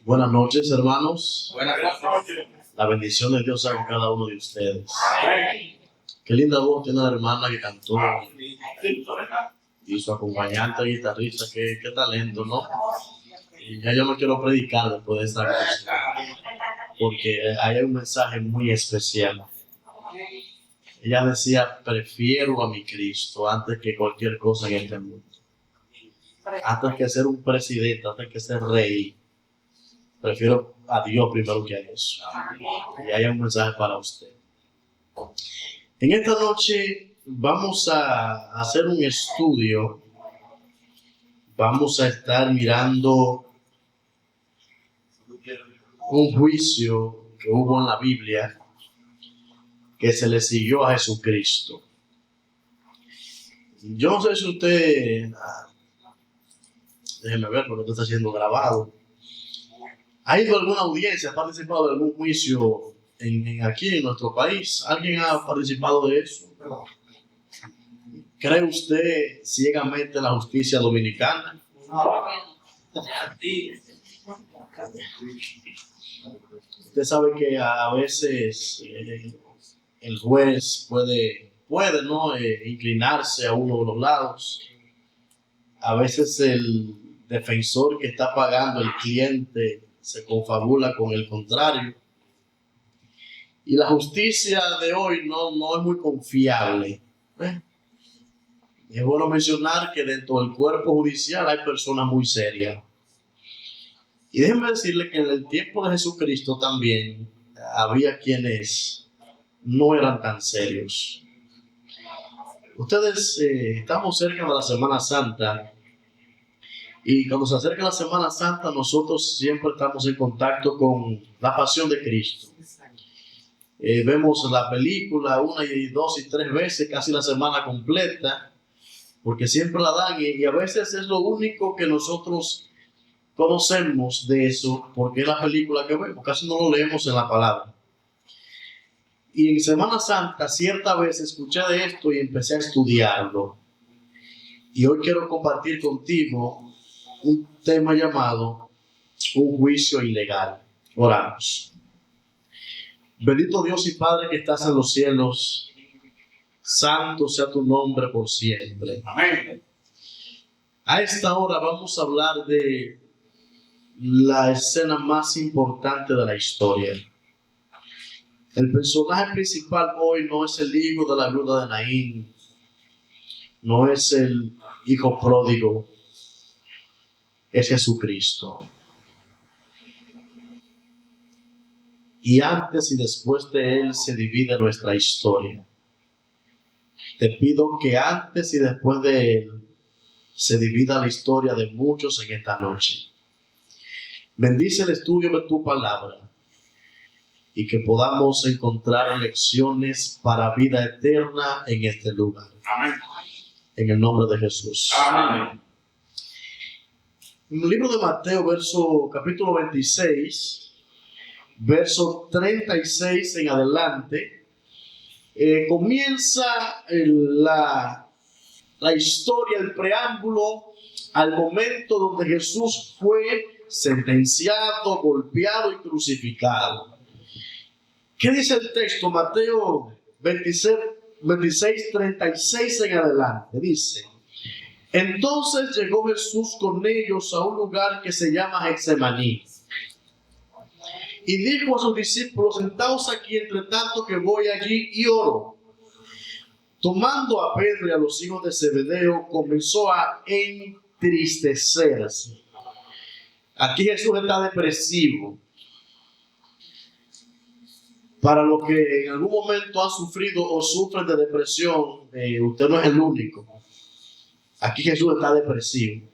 Buenas noches, hermanos. Buenas noches. La bendición de Dios sea con cada uno de ustedes. Qué linda voz tiene la hermana que cantó y su acompañante guitarrista. Qué talento, ¿no? Y ya yo no quiero predicar después de esta canción, porque hay un mensaje muy especial. Ella decía: prefiero a mi Cristo antes que cualquier cosa en este mundo. Antes que ser un presidente, antes que ser rey, prefiero a Dios primero que a eso. Y hay un mensaje para usted. En esta noche vamos a hacer un estudio. Vamos a estar mirando un juicio que hubo en la Biblia que se le siguió a Jesucristo. Yo no sé si usted... Déjeme ver porque esto está siendo grabado. ¿Ha ido a alguna audiencia? ¿Ha participado de algún juicio aquí en nuestro país? ¿Alguien ha participado de eso? ¿Cree usted ciegamente en la justicia dominicana? Usted sabe que a veces el juez puede ¿no? Inclinarse a uno de los lados. A veces el defensor que está pagando, el cliente, se confabula con el contrario. Y la justicia de hoy no es muy confiable. Es bueno mencionar que dentro del cuerpo judicial hay personas muy serias. Y déjenme decirle que en el tiempo de Jesucristo también había quienes no eran tan serios. Ustedes, estamos cerca de la Semana Santa. Y cuando se acerca la Semana Santa, nosotros siempre estamos en contacto con la Pasión de Cristo. Vemos la película 1, 2 y 3 veces, casi la semana completa, porque siempre la dan y a veces es lo único que nosotros conocemos de eso, porque es la película que vemos, casi no lo leemos en la palabra. Y en Semana Santa, cierta vez escuché de esto y empecé a estudiarlo. Y hoy quiero compartir contigo un tema llamado un juicio ilegal. Oramos. Bendito Dios y Padre que estás en los cielos, santo sea tu nombre por siempre. Amén. A esta hora vamos a hablar de la escena más importante de la historia. El personaje principal hoy no es el hijo de la viuda de Naín, no es el hijo pródigo, es Jesucristo. Y antes y después de Él se divide nuestra historia. Te pido que antes y después de Él se divida la historia de muchos en esta noche. Bendice el estudio de tu palabra y que podamos encontrar lecciones para vida eterna en este lugar. Amén. En el nombre de Jesús. Amén. En el libro de Mateo, capítulo 26, verso 36 en adelante, comienza la historia, el preámbulo al momento donde Jesús fue sentenciado, golpeado y crucificado. ¿Qué dice el texto? Mateo 26, 36 en adelante. Dice: entonces llegó Jesús con ellos a un lugar que se llama Getsemaní. Y dijo a sus discípulos: sentaos aquí entre tanto que voy allí y oro. Tomando a Pedro y a los hijos de Zebedeo, comenzó a entristecerse. Aquí Jesús está depresivo. Para los que en algún momento han sufrido o sufren de depresión, usted no es el único. Aquí Jesús está depresivo.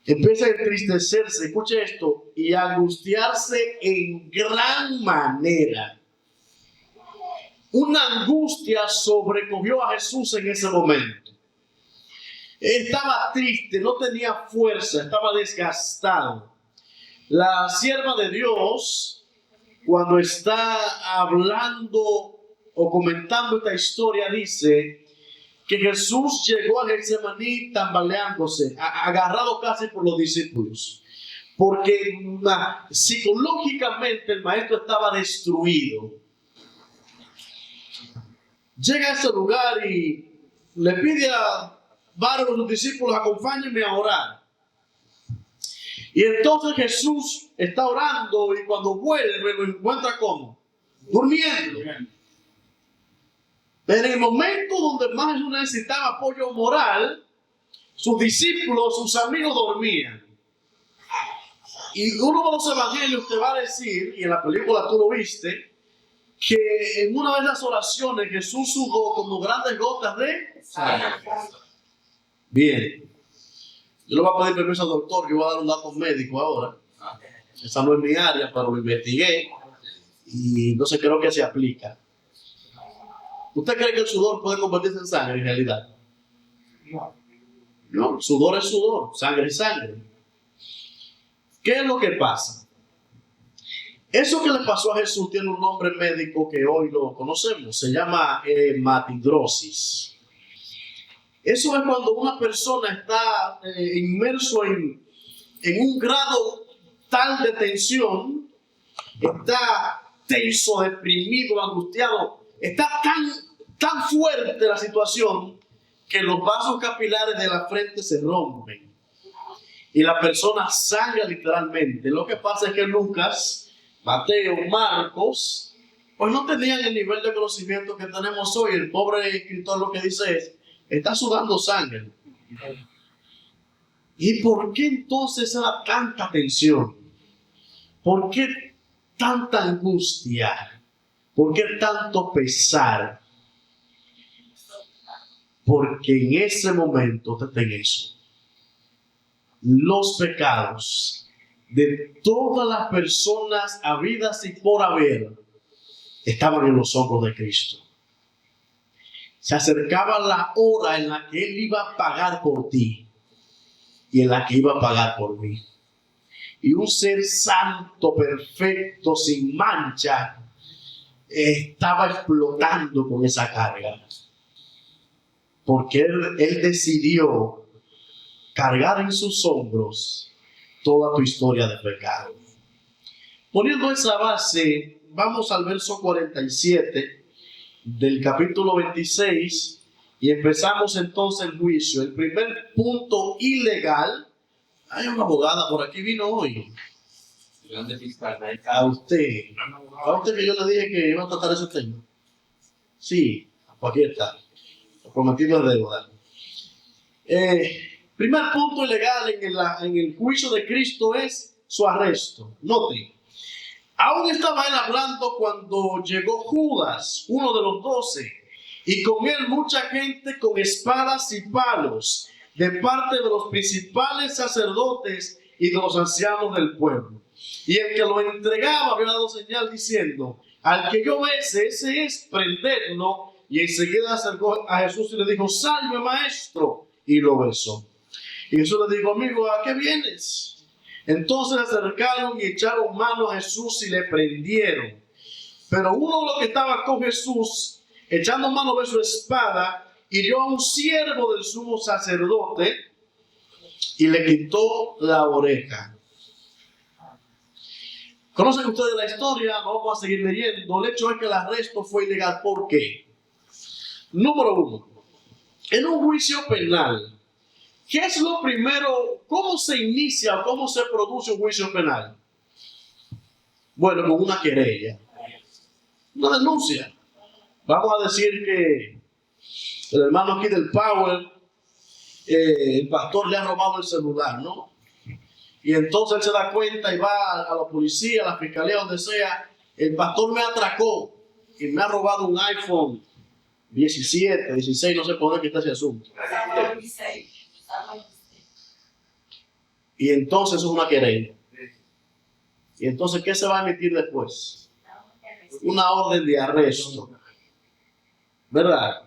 Empieza a entristecerse, escuche esto, y a angustiarse en gran manera. Una angustia sobrecogió a Jesús en ese momento. Estaba triste, no tenía fuerza, estaba desgastado. La sierva de Dios, cuando está hablando o comentando esta historia, dice que Jesús llegó a Getsemaní tambaleándose, agarrado casi por los discípulos, porque psicológicamente el maestro estaba destruido. Llega a ese lugar y le pide a varios de los discípulos: acompáñenme a orar. Y entonces Jesús está orando y cuando vuelve lo encuentra como durmiendo. Pero en el momento donde más Jesús necesitaba apoyo moral, sus discípulos, sus amigos dormían. Y uno de los evangelios te va a decir, y en la película tú lo viste, que en una de esas oraciones Jesús sudó como grandes gotas de sangre. Bien. Yo le voy a pedir permiso al doctor, que voy a dar un dato médico ahora. Esa no es mi área, pero lo investigué y no sé, creo que se aplica. ¿Usted cree que el sudor puede convertirse en sangre en realidad? No, sudor es sudor, sangre es sangre. ¿Qué es lo que pasa? Eso que le pasó a Jesús tiene un nombre médico que hoy lo conocemos, se llama hematidrosis. Eso es cuando una persona está inmerso en un grado tal de tensión, está tenso, deprimido, angustiado, está tan fuerte la situación que los vasos capilares de la frente se rompen y la persona sangra literalmente. Lo que pasa es que Lucas, Mateo, Marcos, pues no tenían el nivel de conocimiento que tenemos hoy. El pobre escritor lo que dice es: está sudando sangre. ¿Y por qué entonces era tanta tensión? ¿Por qué tanta angustia? ¿Por qué tanto pesar? Porque en ese momento, en eso, los pecados de todas las personas habidas y por haber estaban en los hombros de Cristo. Se acercaba la hora en la que Él iba a pagar por ti y en la que iba a pagar por mí. Y un ser santo, perfecto, sin mancha, estaba explotando con esa carga. Porque él decidió cargar en sus hombros toda tu historia de pecado. Poniendo esa base, vamos al verso 47 del capítulo 26 y empezamos entonces el juicio. El primer punto ilegal. Hay una abogada por aquí, vino hoy. A usted que yo le dije que iba a tratar ese tema. Sí, aquí está. Prometido de deuda. Primer punto ilegal en el juicio de Cristo es su arresto. Note, aún estaba él hablando cuando llegó Judas, uno de los 12, y con él mucha gente con espadas y palos, de parte de los principales sacerdotes y de los ancianos del pueblo. Y el que lo entregaba había dado señal diciendo: al que yo bese, ese es, prendedlo. Y enseguida acercó a Jesús y le dijo: salve, maestro. Y lo besó. Y Jesús le dijo: amigo, ¿a qué vienes? Entonces se acercaron y echaron mano a Jesús y le prendieron. Pero uno de los que estaba con Jesús, echando mano de su espada, hirió a un siervo del sumo sacerdote y le quitó la oreja. ¿Conocen ustedes la historia? No vamos a seguir leyendo. El hecho es que el arresto fue ilegal. ¿Por qué? Número uno, en un juicio penal, ¿qué es lo primero? ¿Cómo se inicia o cómo se produce un juicio penal? Bueno, con una querella, una denuncia. Vamos a decir que el hermano aquí del Power, el pastor le ha robado el celular, ¿no? Y entonces él se da cuenta y va a la policía, a la fiscalía, donde sea. El pastor me atracó y me ha robado un iPhone 17, 16, no sé por dónde está ese asunto. Y entonces eso es una querella. Y entonces, ¿qué se va a emitir después? Una orden de arresto. ¿Verdad?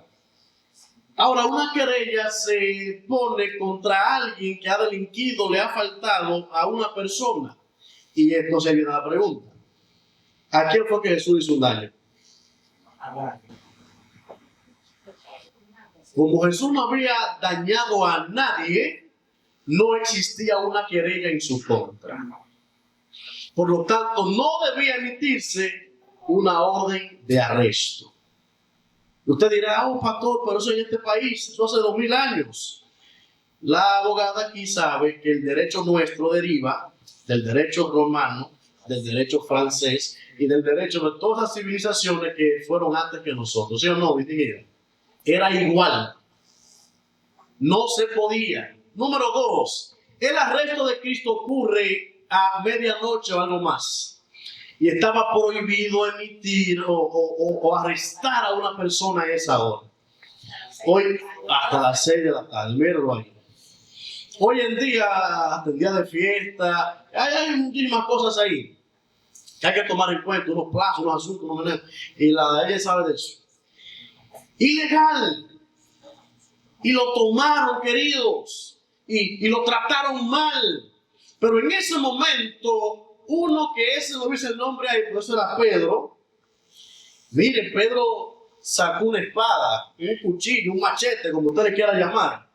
Ahora, una querella se pone contra alguien que ha delinquido, le ha faltado a una persona. Y entonces viene la pregunta. ¿A quién fue que Jesús hizo un daño? Como Jesús no había dañado a nadie, no existía una querella en su contra. Por lo tanto, no debía emitirse una orden de arresto. Usted dirá, oh pastor, pero eso en este país, eso hace 2000 años. La abogada aquí sabe que el derecho nuestro deriva del derecho romano, del derecho francés y del derecho de todas las civilizaciones que fueron antes que nosotros. ¿Sí o no, distinguida? Era igual. No se podía. Número 2, el arresto de Cristo ocurre a medianoche o algo más. Y estaba prohibido emitir o arrestar a una persona a esa hora. Hoy, hasta las 6 de la tarde, míralo ahí. Hoy en día, hasta el día de fiesta, hay muchísimas cosas ahí que hay que tomar en cuenta, unos plazos, unos asuntos, unos maneras, y ella sabe de eso. Ilegal. Y lo tomaron, queridos, y lo trataron mal. Pero en ese momento, uno que ese no dice el nombre ahí, pero eso era Pedro. Miren, Pedro sacó una espada, un cuchillo, un machete, como usted le quiera llamar.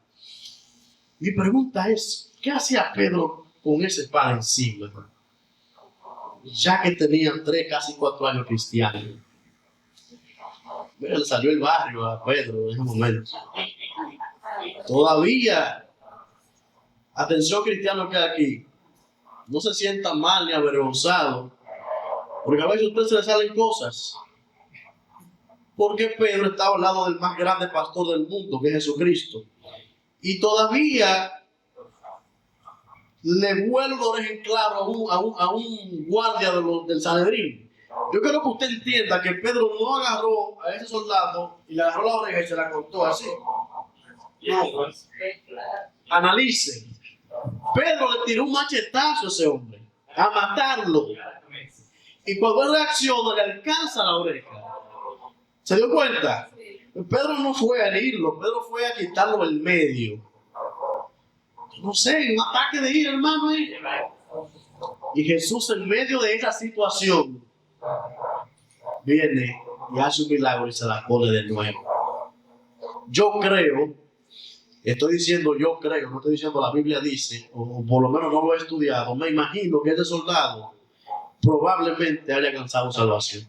Mi pregunta es, ¿qué hacía Pedro con esa espada encima? Ya que tenían 3, casi 4 años cristianos. Mira, le salió el barrio a Pedro en ese momento. Todavía, atención cristiano que hay aquí, no se sientan mal ni avergonzados, porque a veces a usted se le salen cosas. Porque Pedro estaba al lado del más grande pastor del mundo, que es Jesucristo. Y todavía le vuelve la oreja en claro a un guardia del Sanedrín. Yo quiero que usted entienda que Pedro no agarró a ese soldado y le agarró la oreja y se la cortó así. No, pues. Analice. Pedro le tiró un machetazo a ese hombre, a matarlo. Y cuando él reacciona, le alcanza la oreja. ¿Se dio cuenta? Pedro no fue a herirlo, Pedro fue a quitarlo del medio. No sé, un ataque de ira, hermano. Y Jesús, en medio de esa situación, viene y hace un milagro y se la pone de nuevo. Yo creo, estoy diciendo yo creo, no estoy diciendo la Biblia dice, o por lo menos no lo he estudiado, me imagino que ese soldado probablemente haya alcanzado salvación.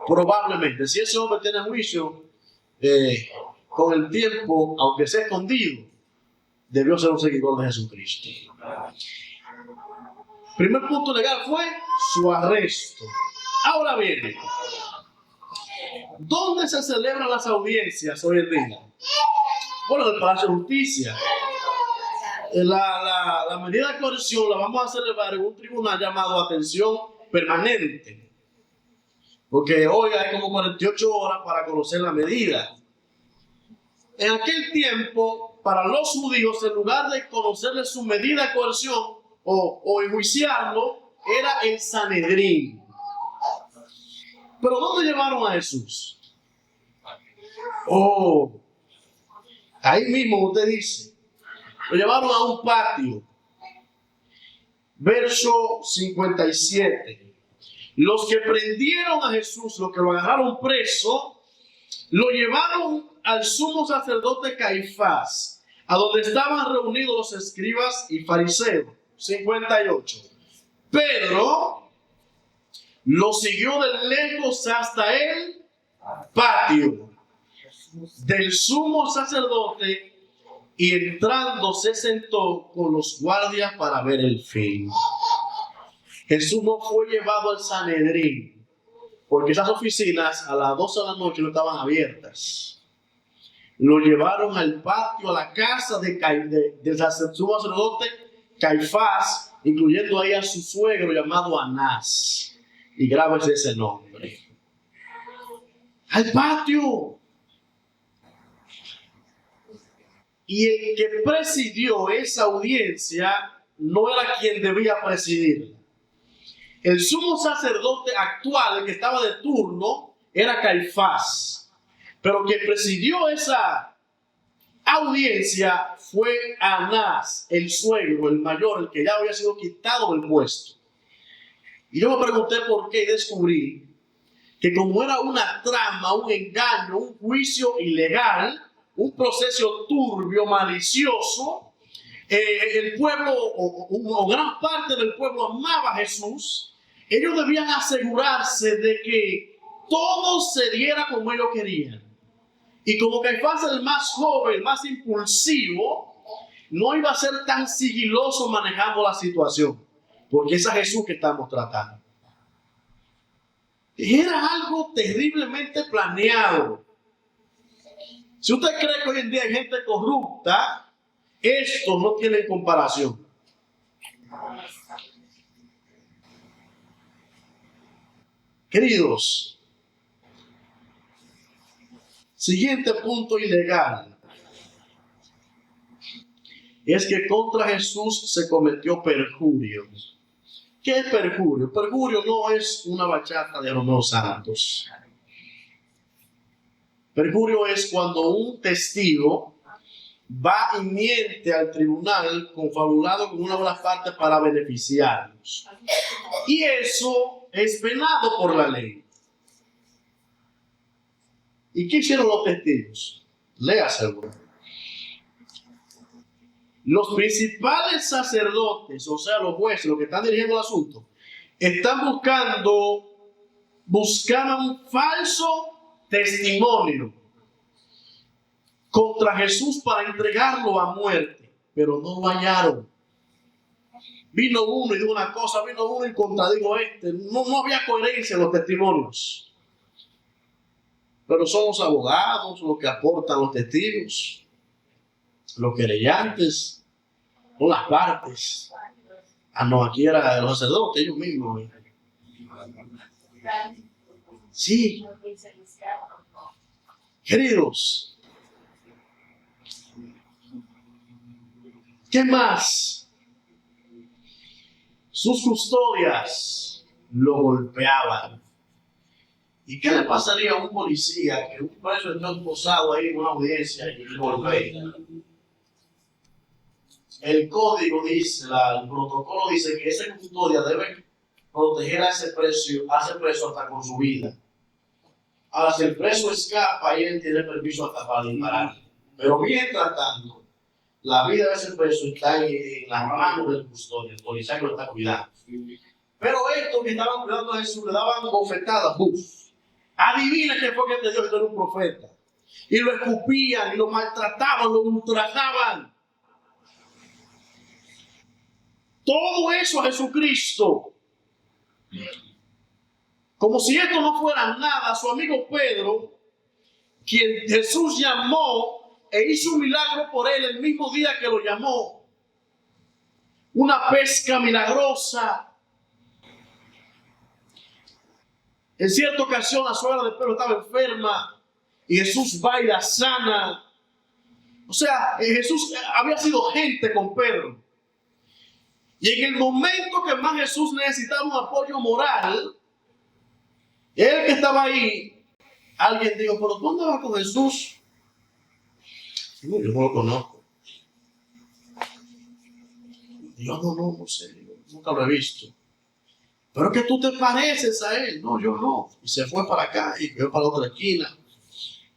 Probablemente, si ese hombre tiene juicio, con el tiempo, aunque sea escondido, debió ser un seguidor de Jesucristo. Primer punto legal fue su arresto. Ahora viene, ¿dónde se celebran las audiencias hoy en día? Bueno, en el Palacio de Justicia. La medida de coerción la vamos a celebrar en un tribunal llamado atención permanente. Porque hoy hay como 48 horas para conocer la medida. En aquel tiempo, para los judíos, en lugar de conocerle su medida de coerción o enjuiciarlo, era el Sanedrín. ¿Pero dónde llevaron a Jesús? Oh, ahí mismo usted dice, lo llevaron a un patio. Verso 57. Los que prendieron a Jesús, los que lo agarraron preso, lo llevaron al sumo sacerdote Caifás, a donde estaban reunidos los escribas y fariseos. 58. Pedro lo siguió de lejos hasta el patio del sumo sacerdote y entrando se sentó con los guardias para ver el fin. Jesús no fue llevado al Sanedrín, porque esas oficinas a las 12 de la noche no estaban abiertas. Lo llevaron al patio, a la casa del sumo sacerdote Caifás, incluyendo ahí a su suegro llamado Anás. Y grábese ese nombre. Al patio. Y el que presidió esa audiencia no era quien debía presidirla. El sumo sacerdote actual, el que estaba de turno, era Caifás. Pero quien presidió esa audiencia fue Anás, el suegro, el mayor, el que ya había sido quitado del puesto. Y yo me pregunté por qué y descubrí que como era una trama, un engaño, un juicio ilegal, un proceso turbio, malicioso, el pueblo o gran parte del pueblo amaba a Jesús. Ellos debían asegurarse de que todo se diera como ellos querían. Y como Caifás, el más joven, el más impulsivo, no iba a ser tan sigiloso manejando la situación, porque es a Jesús que estamos tratando. Era algo terriblemente planeado. Si usted cree que hoy en día hay gente corrupta, esto no tiene comparación. Queridos, siguiente punto ilegal es que contra Jesús se cometió perjurio. ¿Qué es perjurio? Perjurio no es una bachata de Romeo Santos. Perjurio es cuando un testigo va y miente al tribunal confabulado con una de las partes para beneficiarlos. Y eso es penado por la ley. ¿Y qué hicieron los testigos? Léaselo. Los principales sacerdotes, o sea, los jueces, los que están dirigiendo el asunto, están buscaban un falso testimonio contra Jesús para entregarlo a muerte, pero no lo hallaron. Vino uno y dijo una cosa, vino uno y contradijo este. No había coherencia en los testimonios. Pero son los abogados los que aportan los testigos, los querellantes, o las partes. No, aquí era los sacerdotes, ellos mismos. Sí. Queridos, ¿qué más? Sus custodias lo golpeaban. ¿Y qué le pasaría a un policía que un preso está esposado ahí en una audiencia y le golpea? El código dice, el protocolo dice que esa custodia debe proteger a ese preso hasta con su vida. Ahora, si el preso escapa, él tiene permiso hasta para disparar. Pero mientras tanto, la vida de ese preso está en las manos del custodio, el policía que lo está cuidando. Pero estos que estaban cuidando a Jesús le daban bofetadas. Adivina qué fue que te dio que tú eres un profeta. Y lo escupían, y lo maltrataban, lo ultrajaban. Todo eso a Jesucristo. Como si esto no fuera nada, su amigo Pedro, quien Jesús llamó e hizo un milagro por él el mismo día que lo llamó. Una pesca milagrosa. En cierta ocasión la suegra de Pedro estaba enferma y Jesús va y la sana. O sea, Jesús había sido gente con Pedro. Y en el momento que más Jesús necesitaba un apoyo moral, él que estaba ahí, alguien dijo, ¿pero tú andabas con Jesús? No, yo no lo conozco. Yo no sé, nunca lo he visto. Pero que tú te pareces a él. No, yo no. Y se fue para acá y fue para la otra esquina.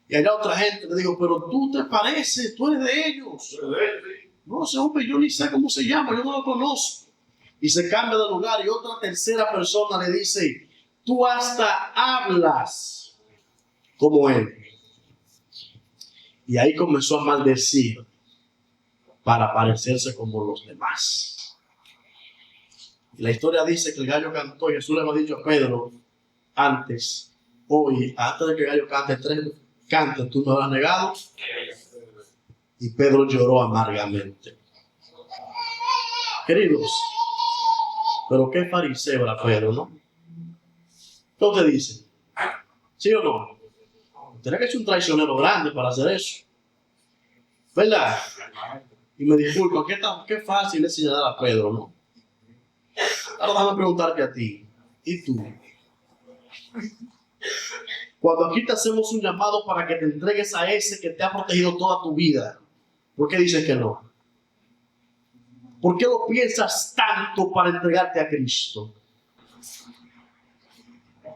Y allá otra gente le dijo, pero tú te pareces, tú eres de ellos. No, ese hombre yo ni sé cómo se llama, yo no lo conozco. Y se cambia de lugar y otra tercera persona le dice, tú hasta hablas como él. Y ahí comenzó a maldecir para parecerse como los demás. Y la historia dice que el gallo cantó y Jesús le había dicho a Pedro antes, hoy, antes de que el gallo cante, tú me habrás negado. Y Pedro lloró amargamente. Queridos, pero qué fariseo era Pedro, ¿no? ¿Qué usted dice? ¿Sí o no? Tenía que ser un traicionero grande para hacer eso. ¿Verdad? Y me disculpo, qué fácil es señalar a Pedro, ¿no? Ahora déjame preguntarte a ti. ¿Y tú? Cuando aquí te hacemos un llamado para que te entregues a ese que te ha protegido toda tu vida, ¿Por qué dices que no? ¿Por qué lo piensas tanto para entregarte a Cristo?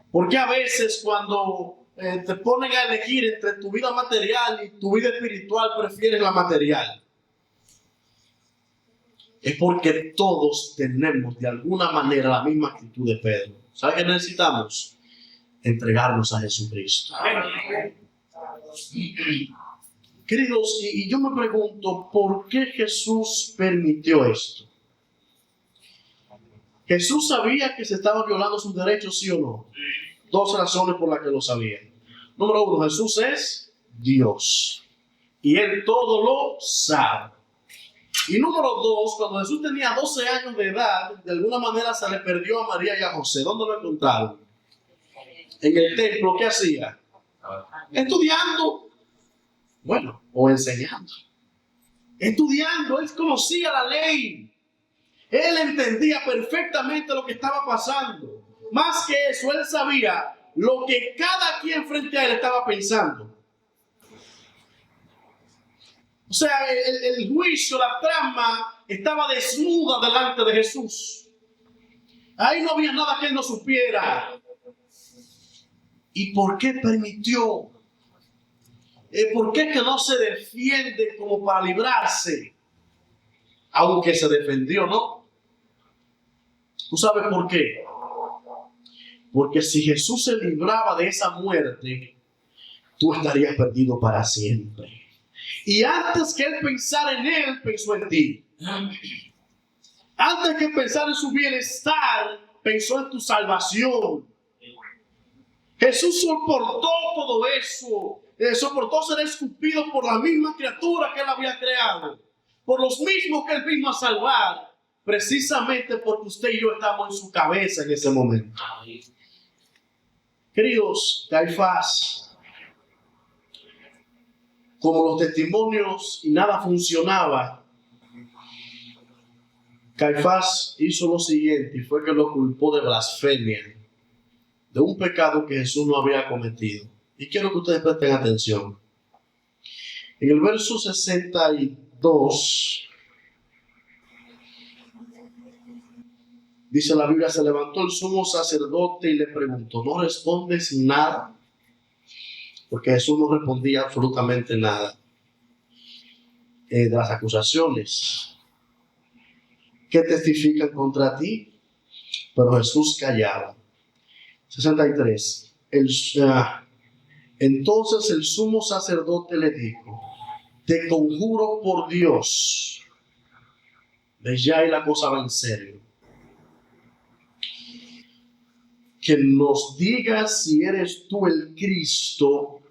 ¿Por qué a veces cuando te ponen a elegir entre tu vida material y tu vida espiritual prefieres la material? Es porque todos tenemos de alguna manera la misma actitud de Pedro. ¿Sabe qué necesitamos? Entregarnos a Jesucristo. Queridos, y yo me pregunto, ¿por qué Jesús permitió esto? ¿Jesús sabía que se estaba violando sus derechos, sí o no? Dos razones por las que lo sabía. Número uno, Jesús es Dios. Y Él todo lo sabe. Y número dos, cuando Jesús tenía 12 años de edad, de alguna manera se le perdió a María y a José. ¿Dónde lo encontraron? En el templo. ¿Qué hacía? Estudiando. Bueno, o enseñando. Estudiando. Él conocía la ley. Él entendía perfectamente lo que estaba pasando. Más que eso, él sabía lo que cada quien frente a él estaba pensando. O sea, el juicio, la trama estaba desnuda delante de Jesús. Ahí no había nada que él no supiera. ¿Y por qué permitió? ¿Por qué que no se defiende como para librarse? Aunque se defendió, ¿no? ¿Tú sabes por qué? Porque si Jesús se libraba de esa muerte, tú estarías perdido para siempre. Y antes que él pensara en él, pensó en ti. Antes que pensar en su bienestar, pensó en tu salvación. Jesús soportó todo eso. Soportó ser escupido por la misma criatura que él había creado. Por los mismos que él vino a salvar. Precisamente porque usted y yo estamos en su cabeza en ese momento. Queridos, Caifás, como los testimonios y nada funcionaba, Caifás hizo lo siguiente y fue que lo culpó de blasfemia, de un pecado que Jesús no había cometido. Y quiero que ustedes presten atención. En el verso 62, dice la Biblia, se levantó el sumo sacerdote y le preguntó, ¿no respondes nada? Porque Jesús no respondía absolutamente nada de las acusaciones que testifican contra ti. Pero Jesús callaba. 63. Entonces el sumo sacerdote le dijo, te conjuro por Dios. ¿Ves? Ya ahí la cosa va en serio. Que nos digas si eres tú el Cristo,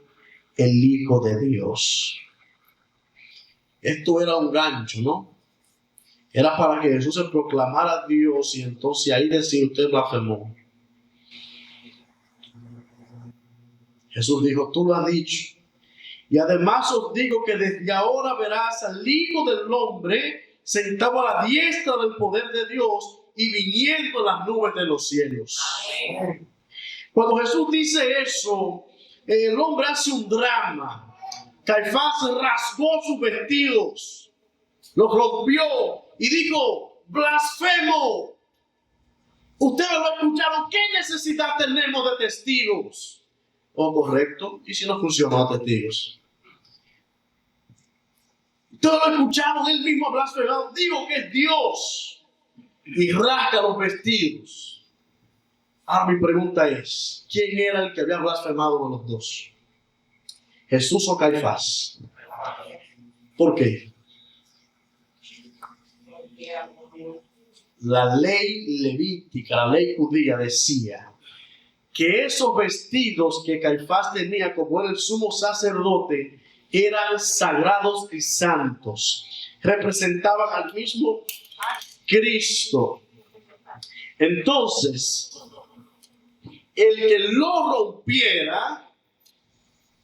el Hijo de Dios. Esto era un gancho, ¿no? Era para que Jesús se proclamara Dios y entonces ahí decía, usted blasfemó. Jesús dijo, tú lo has dicho. Y además os digo que desde ahora verás al Hijo del Hombre sentado a la diestra del poder de Dios y viniendo en las nubes de los cielos. Cuando Jesús dice eso, el hombre hace un drama. Caifás rasgó sus vestidos, los rompió y dijo, blasfemo. Ustedes lo escucharon, ¿qué necesidad tenemos de testigos? ¿O correcto? ¿Y si no funcionan los testigos? Ustedes lo escucharon, él mismo ha blasfemado, digo que es Dios. Y rasga los vestidos. Ahora mi pregunta es, ¿quién era el que había blasfemado de los dos? ¿Jesús o Caifás? ¿Por qué? La ley levítica, la ley judía decía que esos vestidos que Caifás tenía como era el sumo sacerdote eran sagrados y santos. Representaban al mismo Cristo. Entonces, el que lo rompiera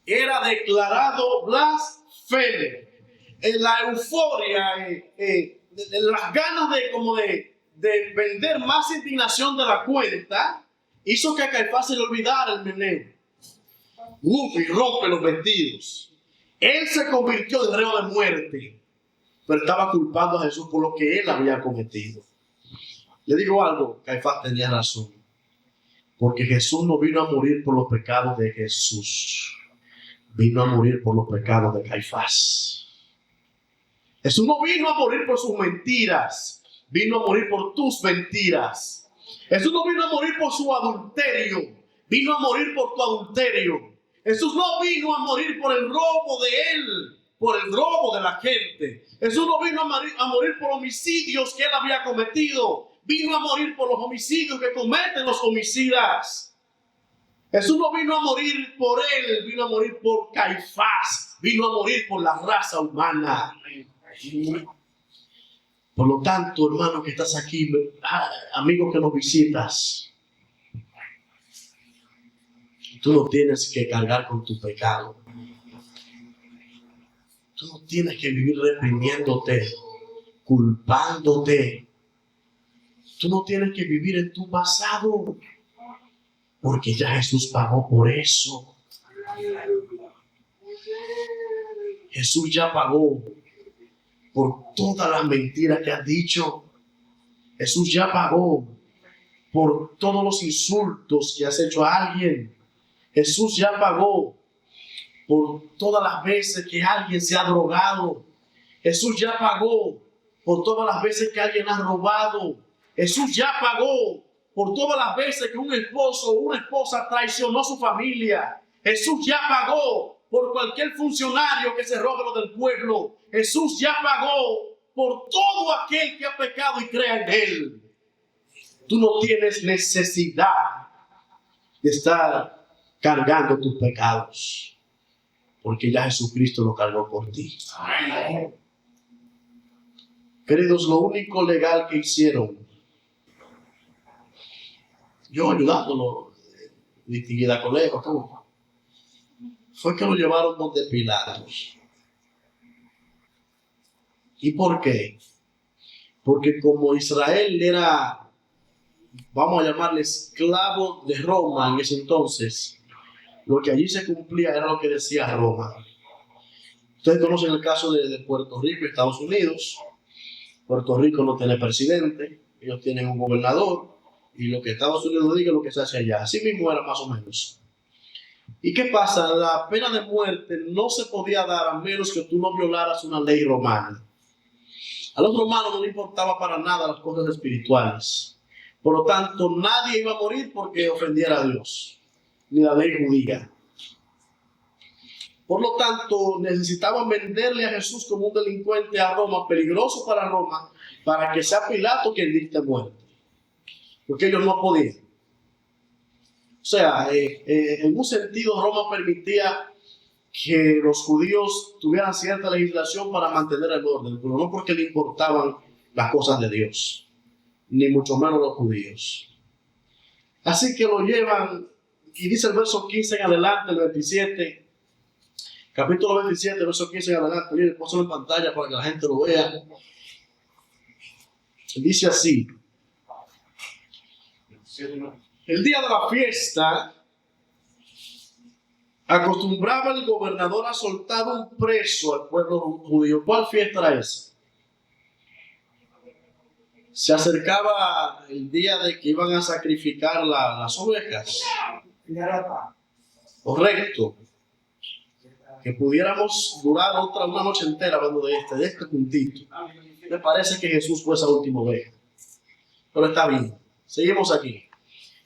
era declarado blasfemo. En la euforia, en las ganas de vender más indignación de la cuenta, hizo que a Caifás se le olvidara el meneo. Y rompe los vestidos. Él se convirtió en reo de muerte. pero estaba culpando a Jesús por lo que él había cometido. Le digo algo, Caifás tenía razón, porque Jesús no vino a morir por los pecados de Jesús, vino a morir por los pecados de Caifás. Jesús no vino a morir por sus mentiras, vino a morir por tus mentiras. Jesús no vino a morir por su adulterio, vino a morir por tu adulterio. Jesús no vino a morir por el robo de él, por el robo de la gente. Jesús no vino a morir por homicidios que él había cometido, vino a morir por los homicidios que cometen los homicidas. Jesús no vino a morir por él, vino a morir por Caifás, vino a morir por la raza humana. Por lo tanto, hermano que estás aquí, amigo que nos visitas, tú no tienes que cargar con tu pecado. Tú no tienes que vivir reprimiéndote, culpándote. Tú no tienes que vivir en tu pasado, porque ya Jesús pagó por eso. Jesús ya pagó por todas las mentiras que has dicho. Jesús ya pagó por todos los insultos que has hecho a alguien. Jesús ya pagó por todas las veces que alguien se ha drogado. Jesús ya pagó por todas las veces que alguien ha robado. Jesús ya pagó por todas las veces que un esposo o una esposa traicionó a su familia. Jesús ya pagó por cualquier funcionario que se robe lo del pueblo. Jesús ya pagó por todo aquel que ha pecado y crea en él. Tú no tienes necesidad de estar cargando tus pecados, porque ya Jesucristo lo cargó por ti. Queridos, lo único legal que hicieron, yo ayudándolo, distinguida colega, todo, fue que lo llevaron donde Pilatos. ¿Y por qué? Porque como Israel era, vamos a llamarle esclavo de Roma en ese entonces, lo que allí se cumplía era lo que decía Roma. Ustedes conocen el caso de Puerto Rico y Estados Unidos. Puerto Rico no tiene presidente, ellos tienen un gobernador, y lo que Estados Unidos diga es lo que se hace allá. Así mismo era más o menos. ¿Y qué pasa? La pena de muerte no se podía dar a menos que tú no violaras una ley romana. A los romanos no le importaba para nada las cosas espirituales. Por lo tanto, nadie iba a morir porque ofendiera a Dios, ni la ley judía. Por lo tanto, necesitaban venderle a Jesús como un delincuente a Roma, peligroso para Roma, para que sea Pilato quien dicte muerte. Porque ellos no podían. O sea, en un sentido, Roma permitía que los judíos tuvieran cierta legislación para mantener el orden, pero no porque le importaban las cosas de Dios, ni mucho menos los judíos. Así que lo llevan, y dice el verso 15 en adelante, el 27, capítulo 27, verso 15 en adelante, miren, pónselo en pantalla para que la gente lo vea. Dice así: el día de la fiesta, acostumbraba el gobernador a soltar un preso al pueblo judío. ¿Cuál fiesta era esa? Se acercaba el día de que iban a sacrificar las ovejas. Correcto. Que pudiéramos durar una noche entera hablando de este puntito. Me parece que Jesús fue esa última oveja. Pero está bien. Seguimos aquí.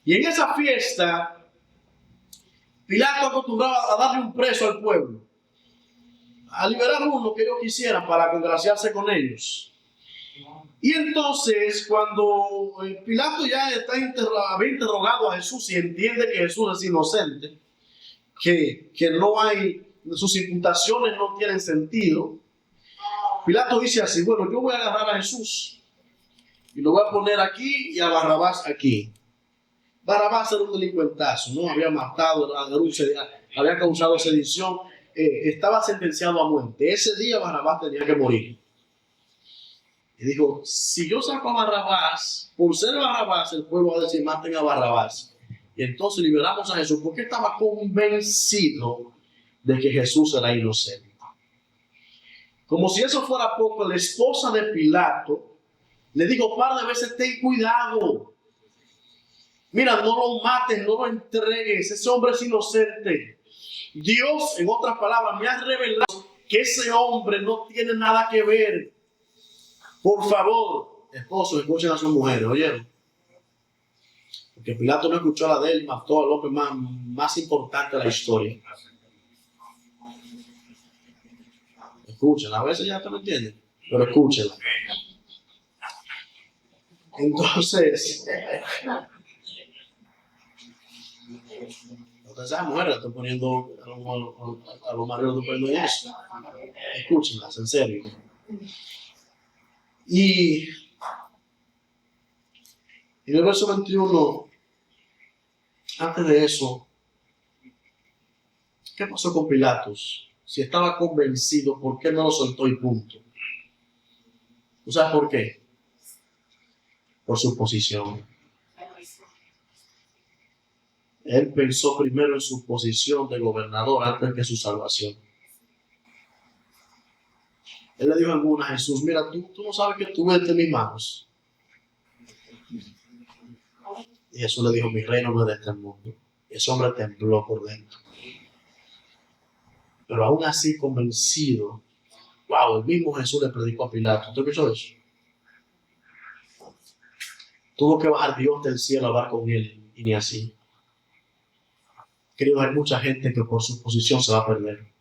Y en esa fiesta, Pilato acostumbraba a darle un preso al pueblo, a liberar uno que ellos quisieran para congraciarse con ellos. Y entonces, cuando Pilato ya había interrogado a Jesús y entiende que Jesús es inocente, que no hay, sus imputaciones no tienen sentido, Pilato dice así: bueno, yo voy a agarrar a Jesús y lo voy a poner aquí y a Barrabás aquí. Barrabás era un delincuentazo, ¿no? Había matado, había causado sedición, estaba sentenciado a muerte. Ese día Barrabás tenía que morir. Y dijo: si yo saco a Barrabás, por ser Barrabás, el pueblo va a decir: maten a Barrabás. Y entonces liberamos a Jesús, porque estaba convencido de que Jesús era inocente. Como si eso fuera poco, la esposa de Pilato le dijo un par de veces: ten cuidado. Mira, no lo mates, no lo entregues. Ese hombre es inocente. Dios, en otras palabras, me ha revelado que ese hombre no tiene nada que ver. Por favor, esposos, escuchen a sus mujeres, ¿oyeron? Porque Pilato no escuchó a la de él y mató al hombre más importante de la historia. Escúchenla, a veces ya no entienden, pero escúchenla. Entonces, esas mujeres están poniendo a los maridos están poniendo en eso. Escúchenlas, en serio. Y en el verso 21, antes de eso, ¿qué pasó con Pilatos? Si estaba convencido, ¿por qué no lo soltó y punto? ¿Tú sabes por qué? Por su posición. Él pensó primero en su posición de gobernador antes que su salvación. Él le dijo a Jesús: mira, tú no sabes que tú eres de mis manos. Y Jesús le dijo: mi reino no es de este mundo. Y ese hombre tembló por dentro. Pero aún así convencido, wow, el mismo Jesús le predicó a Pilato. ¿Tú escuchó eso? Tuvo que bajar Dios del cielo a hablar con él, y ni así. Querido, hay mucha gente que por su posición se va a perder,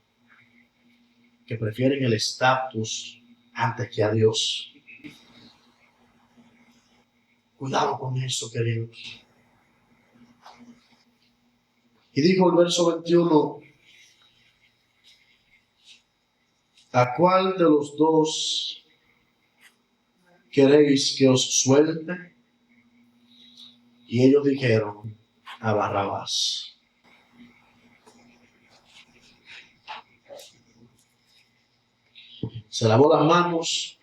que prefieren el estatus antes que a Dios. Cuidado con eso, queridos. Y dijo el verso 21, ¿a cuál de los dos queréis que os suelte? Y ellos dijeron: a Barrabás. Se lavó las manos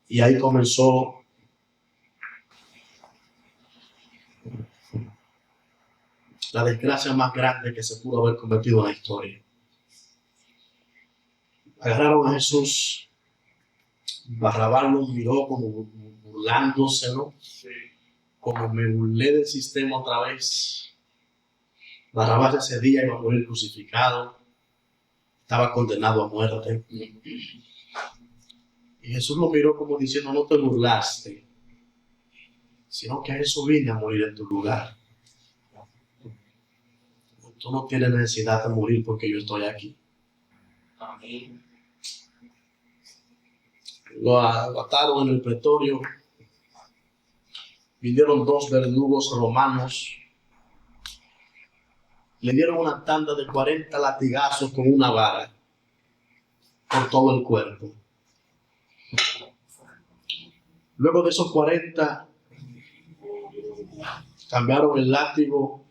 y ahí comenzó la desgracia más grande que se pudo haber cometido en la historia. Agarraron a Jesús, Barrabás lo miró como burlándose, ¿no? Como me burlé del sistema otra vez. Barrabás ese día iba a morir crucificado, estaba condenado a muerte. Y Jesús lo miró como diciendo: no te burlaste, sino que a eso vine a morir en tu lugar. Tú no tienes necesidad de morir porque yo estoy aquí. Amén. Lo ataron en el pretorio. Vinieron 2 verdugos romanos. Le dieron una tanda de 40 latigazos con una vara por todo el cuerpo. Luego de esos 40, cambiaron el látigo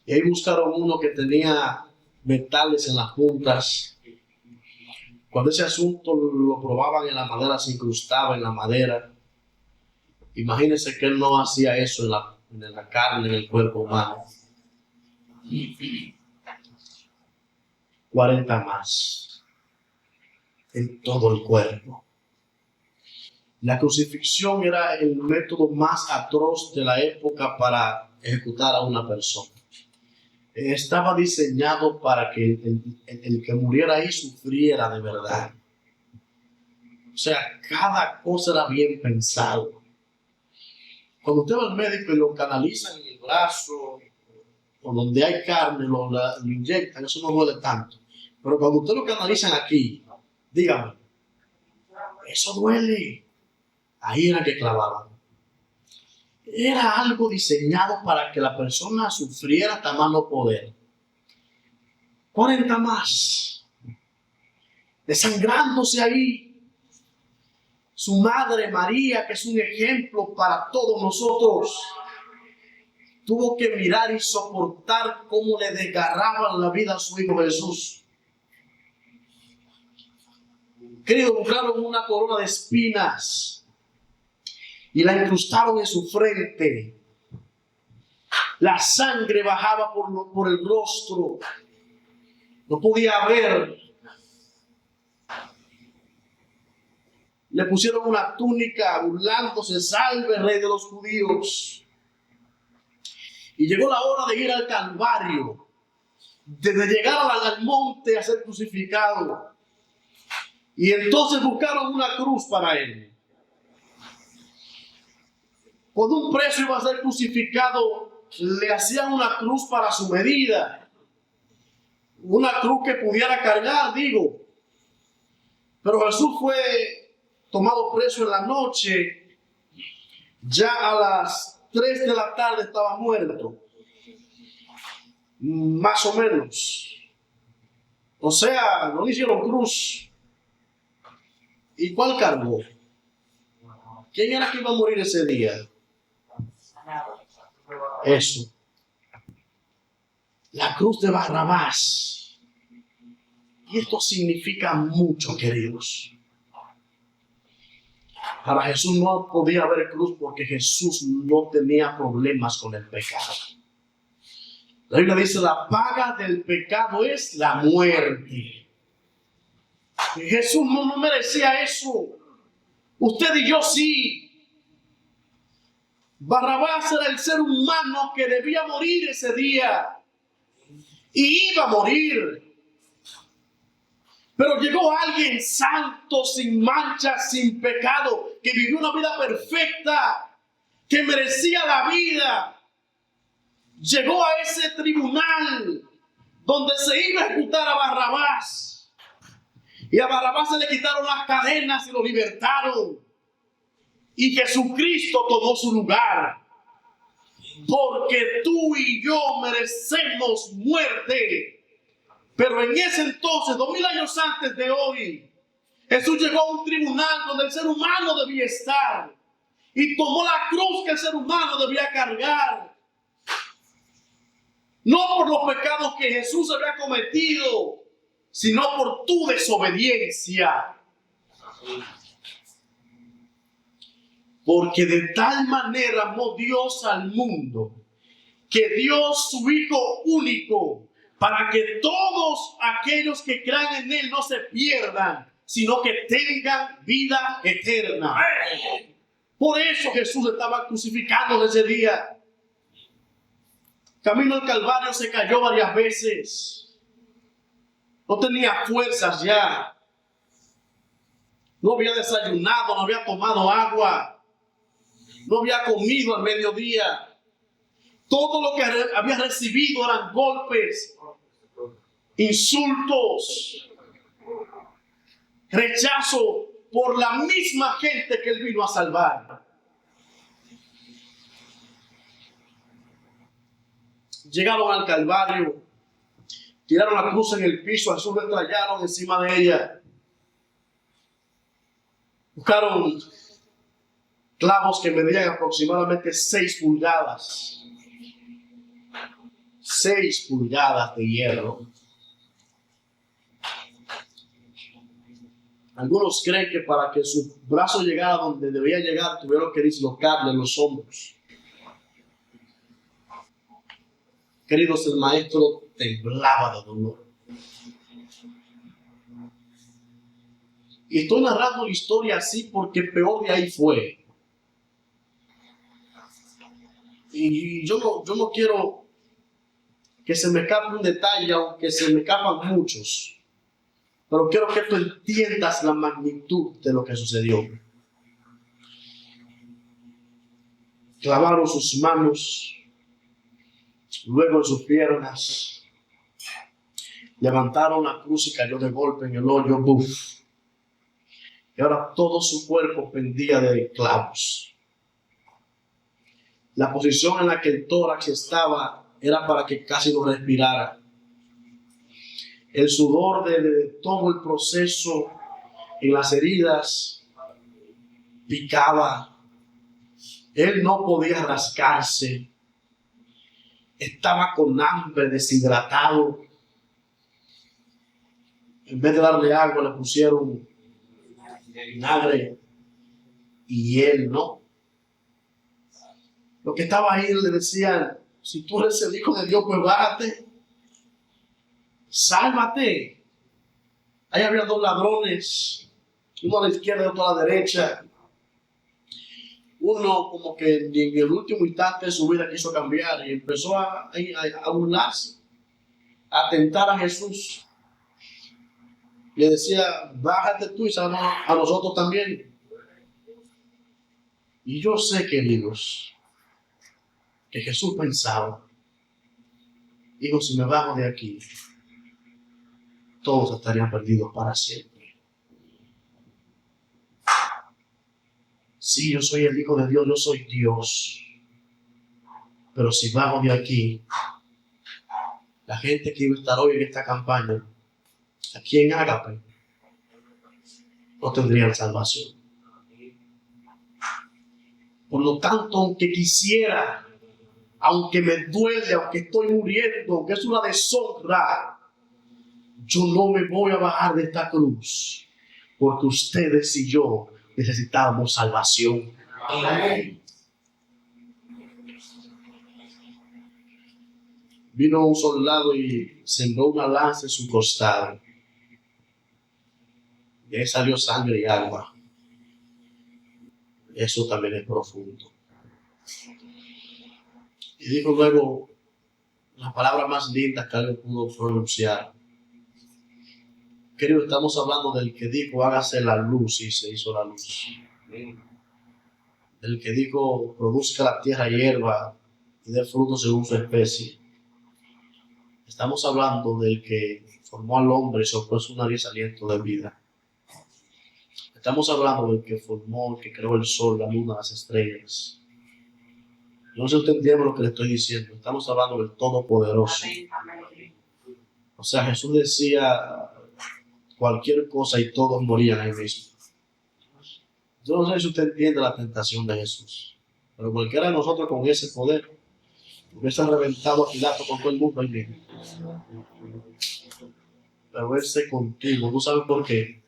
y ahí buscaron uno que tenía metales en las puntas. Cuando ese asunto lo probaban en la madera, se incrustaba en la madera. Imagínense que él no hacía eso en la carne, en el cuerpo humano. 40 más en todo el cuerpo. La crucifixión era el método más atroz de la época para ejecutar a una persona. Estaba diseñado para que el que muriera ahí sufriera de verdad. O sea, cada cosa era bien pensado. Cuando usted va al médico y lo canalizan en el brazo, o donde hay carne, lo inyectan, eso no duele tanto. Pero cuando usted lo canalizan aquí, dígame, eso duele. Ahí era que clavaban. Era algo diseñado para que la persona sufriera hasta más no poder. 40 más. Desangrándose ahí. Su madre María, que es un ejemplo para todos nosotros, tuvo que mirar y soportar cómo le desgarraban la vida a su hijo Jesús. Querido, buscaron una corona de espinas y la incrustaron en su frente. La sangre bajaba por el rostro. No podía ver le pusieron una túnica burlándose, salve rey de los judíos. Y llegó la hora de ir al Calvario, de llegar al monte a ser crucificado. Y entonces buscaron una cruz para él. Cuando un preso iba a ser crucificado, le hacían una cruz para su medida. Una cruz que pudiera cargar, digo. Pero Jesús fue tomado preso en la noche. Ya a las 3 de la tarde estaba muerto. Más o menos. O sea, no le hicieron cruz. ¿Y cuál cargó? ¿Quién era que iba a morir ese día? Eso. La cruz de Barrabás. Y esto significa mucho, queridos. Para Jesús no podía haber cruz porque Jesús no tenía problemas con el pecado. La Biblia dice, la paga del pecado es la muerte. Jesús no merecía eso. Usted y yo sí. Barrabás era el ser humano que debía morir ese día. Y iba a morir. Pero llegó alguien santo, sin mancha, sin pecado, que vivió una vida perfecta, que merecía la vida. Llegó a ese tribunal donde se iba a ejecutar a Barrabás. Y a Barrabás se le quitaron las cadenas y lo libertaron. Y Jesucristo tomó su lugar. Porque tú y yo merecemos muerte. Pero en ese entonces, 2000 años antes de hoy, Jesús llegó a un tribunal donde el ser humano debía estar. Y tomó la cruz que el ser humano debía cargar. No por los pecados que Jesús había cometido, sino por tu desobediencia. Porque de tal manera amó Dios al mundo, que dio su Hijo único, para que todos aquellos que crean en Él no se pierdan, sino que tengan vida eterna. Por eso Jesús estaba crucificado ese día. Camino al Calvario se cayó varias veces. No tenía fuerzas ya. No había desayunado, no había tomado agua. No había comido al mediodía. Todo lo que había recibido eran golpes, insultos, rechazo por la misma gente que él vino a salvar. Llegaron al Calvario, tiraron la cruz en el piso, a Jesús lo estrellaron encima de ella. Buscaron clavos que medían aproximadamente 6 pulgadas. 6 pulgadas de hierro. Algunos creen que para que su brazo llegara donde debía llegar, tuvieron que dislocarle los hombros. Queridos, el maestro temblaba de dolor. Y estoy narrando la historia así porque peor de ahí fue. Y yo no quiero que se me escape un detalle, aunque se me escapan muchos. Pero quiero que tú entiendas la magnitud de lo que sucedió. Clavaron sus manos, luego en sus piernas, levantaron la cruz y cayó de golpe en el hoyo. ¡Buf! Y ahora todo su cuerpo pendía de clavos. La posición en la que el tórax estaba era para que casi no respirara. El sudor de todo el proceso en las heridas picaba. Él no podía rascarse. Estaba con hambre, deshidratado. En vez de darle agua, le pusieron vinagre y él no. Los que estaban ahí le decían, si tú eres el Hijo de Dios, pues bájate. Sálvate. Ahí había 2 ladrones uno a la izquierda y otro a la derecha. Uno como que en el último instante de su vida quiso cambiar y empezó a burlarse, a tentar a Jesús. Le decía, bájate tú y sálvanos a nosotros también. Y yo sé, queridos, que Jesús pensaba, digo, si me bajo de aquí, todos estarían perdidos para siempre. Sí, yo soy el Hijo de Dios, yo soy Dios. Pero si bajo de aquí, la gente que iba a estar hoy en esta campaña, aquí en Ágape, no tendrían salvación. Por lo tanto, aunque quisiera, aunque me duele, aunque estoy muriendo, aunque es una deshonra, yo no me voy a bajar de esta cruz, porque ustedes y yo necesitamos salvación. Amén. Vino un soldado y sembró una lanza en su costado. Y ahí salió sangre y agua. Eso también es profundo. Y dijo luego la palabra más linda que alguien pudo pronunciar. Querido, estamos hablando del que dijo, hágase la luz, y se hizo la luz. Del que dijo, produzca la tierra hierba y dé frutos según su especie. Estamos hablando del que formó al hombre y sopló su nariz aliento de vida. Estamos hablando del que formó, el que creó el sol, la luna, las estrellas. No sé si usted entiende lo que le estoy diciendo. Estamos hablando del Todopoderoso. O sea, Jesús decía cualquier cosa y todos morían ahí mismo. Yo no sé si usted entiende la tentación de Jesús, pero cualquiera de nosotros con ese poder hubiese reventado a Pilato con todo el mundo ahí mismo. Pero verse contigo, ¿tú sabes por qué?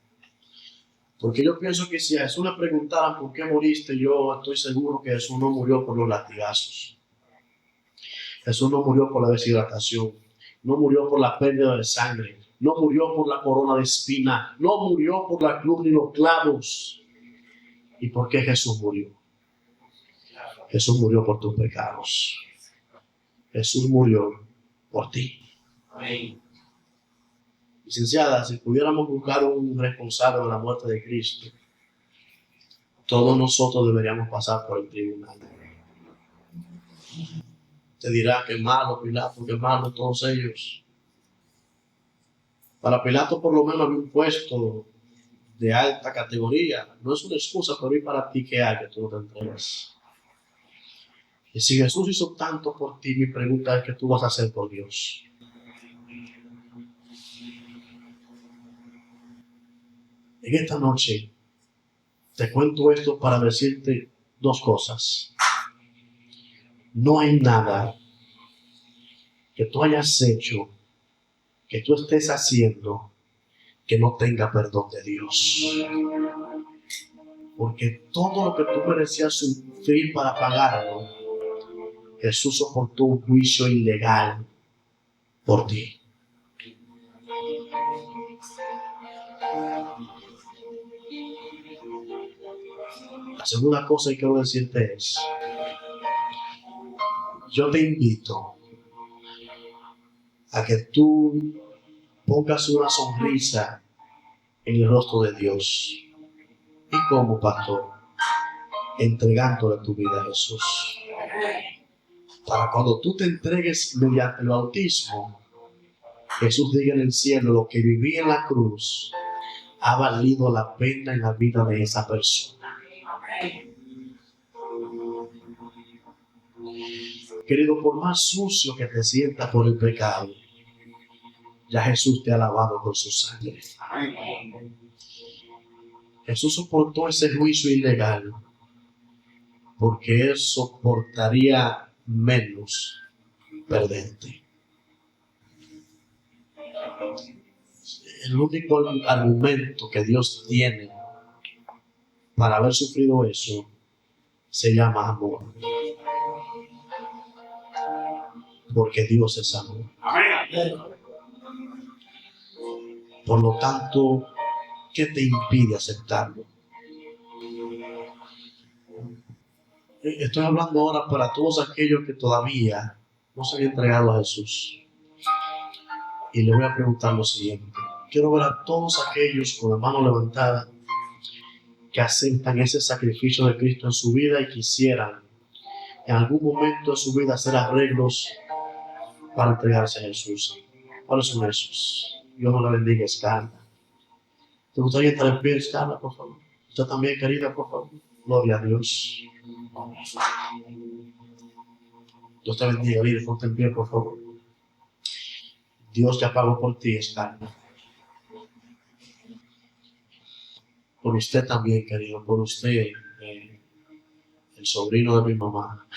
Porque yo pienso que si a Jesús le preguntaran por qué moriste, yo estoy seguro que Jesús no murió por los latigazos. Jesús no murió por la deshidratación, no murió por la pérdida de sangre, no murió por la corona de espina, no murió por la cruz ni los clavos. ¿Y por qué Jesús murió? Jesús murió por tus pecados. Jesús murió por ti. Amén. Licenciada, si pudiéramos buscar un responsable de la muerte de Cristo, todos nosotros deberíamos pasar por el tribunal. Te dirá que malo Pilato, que malo todos ellos. Para Pilato por lo menos había un puesto de alta categoría. No es una excusa, pero ¿y para ti qué hay que tú no te entregas? Y si Jesús hizo tanto por ti, mi pregunta es ¿qué tú vas a hacer por Dios? En esta noche te cuento esto para decirte dos cosas. No hay nada que tú hayas hecho, que tú estés haciendo, que no tenga perdón de Dios. Porque todo lo que tú merecías sufrir para pagarlo, Jesús soportó un juicio ilegal por ti. La segunda cosa que quiero decirte es, yo te invito a que tú pongas una sonrisa en el rostro de Dios. ¿Y cómo, pastor? Entregándole tu vida a Jesús. Para cuando tú te entregues mediante el bautismo, Jesús diga en el cielo, lo que viví en la cruz ha valido la pena en la vida de esa persona. Querido, por más sucio que te sientas por el pecado, ya Jesús te ha lavado con su sangre. Jesús soportó ese juicio ilegal porque Él soportaría menos perderte. El único argumento que Dios tiene para haber sufrido eso se llama amor. Porque Dios es amor. Por lo tanto, ¿Qué te impide aceptarlo? Estoy hablando ahora para todos aquellos que todavía no se han entregado a Jesús. Y le voy a preguntar lo siguiente. Quiero ver a todos aquellos con la mano levantada que aceptan ese sacrificio de Cristo en su vida y quisieran en algún momento de su vida hacer arreglos para entregarse a Jesús. ¿Cuáles son esos? Dios nos la bendiga, Escala. ¿Te gustaría estar en pie, Escala, por favor? Usted también, querida, por favor. Gloria a Dios. Dios te bendiga, líder, ponte en pie, por favor. Dios ya pagó por ti, Escala. Por usted también, querido, por usted, el sobrino de mi mamá.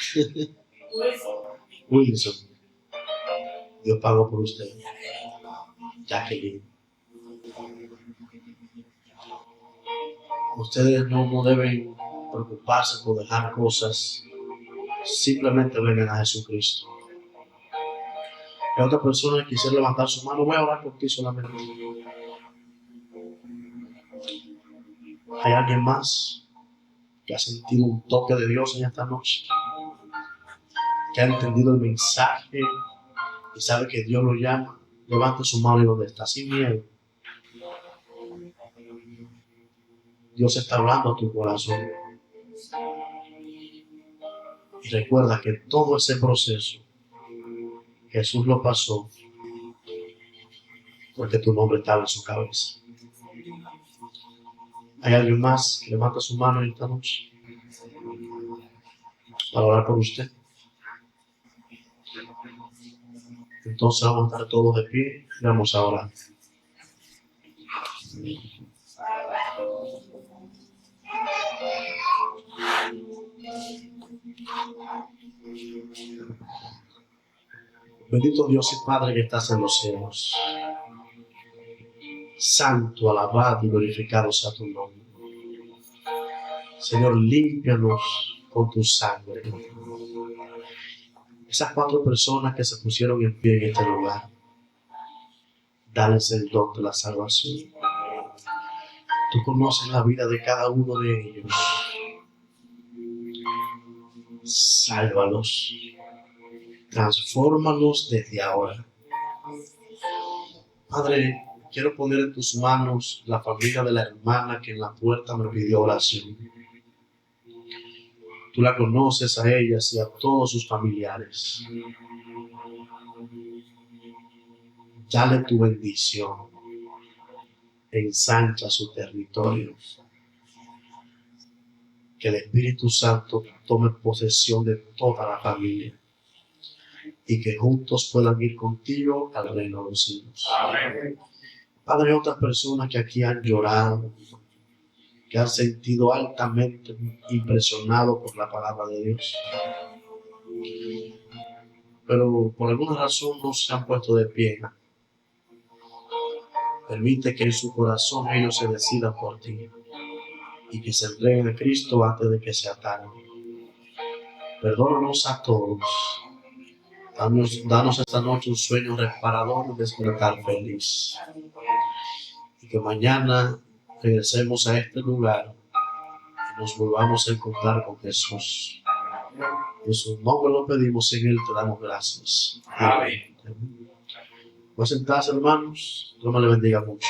Wilson. Dios pagó por usted. Jacqueline. Ustedes no deben preocuparse por dejar cosas. Simplemente vengan a Jesucristo. Hay otra persona que quisiera levantar su mano. Voy a orar por ti solamente. ¿Hay alguien más que ha sentido un toque de Dios en esta noche? Que ha entendido el mensaje y sabe que Dios lo llama. Levante su mano y donde está, sin miedo. Dios está hablando a tu corazón. Y recuerda que todo ese proceso Jesús lo pasó porque tu nombre estaba en su cabeza. ¿Hay alguien más que levanta su mano esta noche para orar por usted? Entonces vamos a estar todos de pie y vamos a orar. Bendito Dios y Padre que estás en los cielos. Santo, alabado y glorificado sea tu nombre. Señor, límpianos con tu sangre. Esas 4 personas que se pusieron en pie en este lugar, dales el don de la salvación. Tú conoces la vida de cada uno de ellos. Sálvalos. Transfórmalos desde ahora. Padre, quiero poner en tus manos la familia de la hermana que en la puerta me pidió oración. Tú la conoces a ellas y a todos sus familiares. Dale tu bendición. Ensancha su territorio. Que el Espíritu Santo tome posesión de toda la familia y que juntos puedan ir contigo al reino de los cielos. Amén. Padre, otras personas que aquí han llorado, que han sentido altamente impresionado por la palabra de Dios, pero por alguna razón no se han puesto de pie. Permite que en su corazón ellos se decidan por ti y que se entreguen a Cristo antes de que se ataren. Perdónanos a todos. Danos esta noche un sueño reparador y despertar feliz. Y que mañana regresemos a este lugar y nos volvamos a encontrar con Jesús. En su nombre lo pedimos y en Él te damos gracias. Amén. Pues sentarse, hermanos. Dios me le bendiga mucho.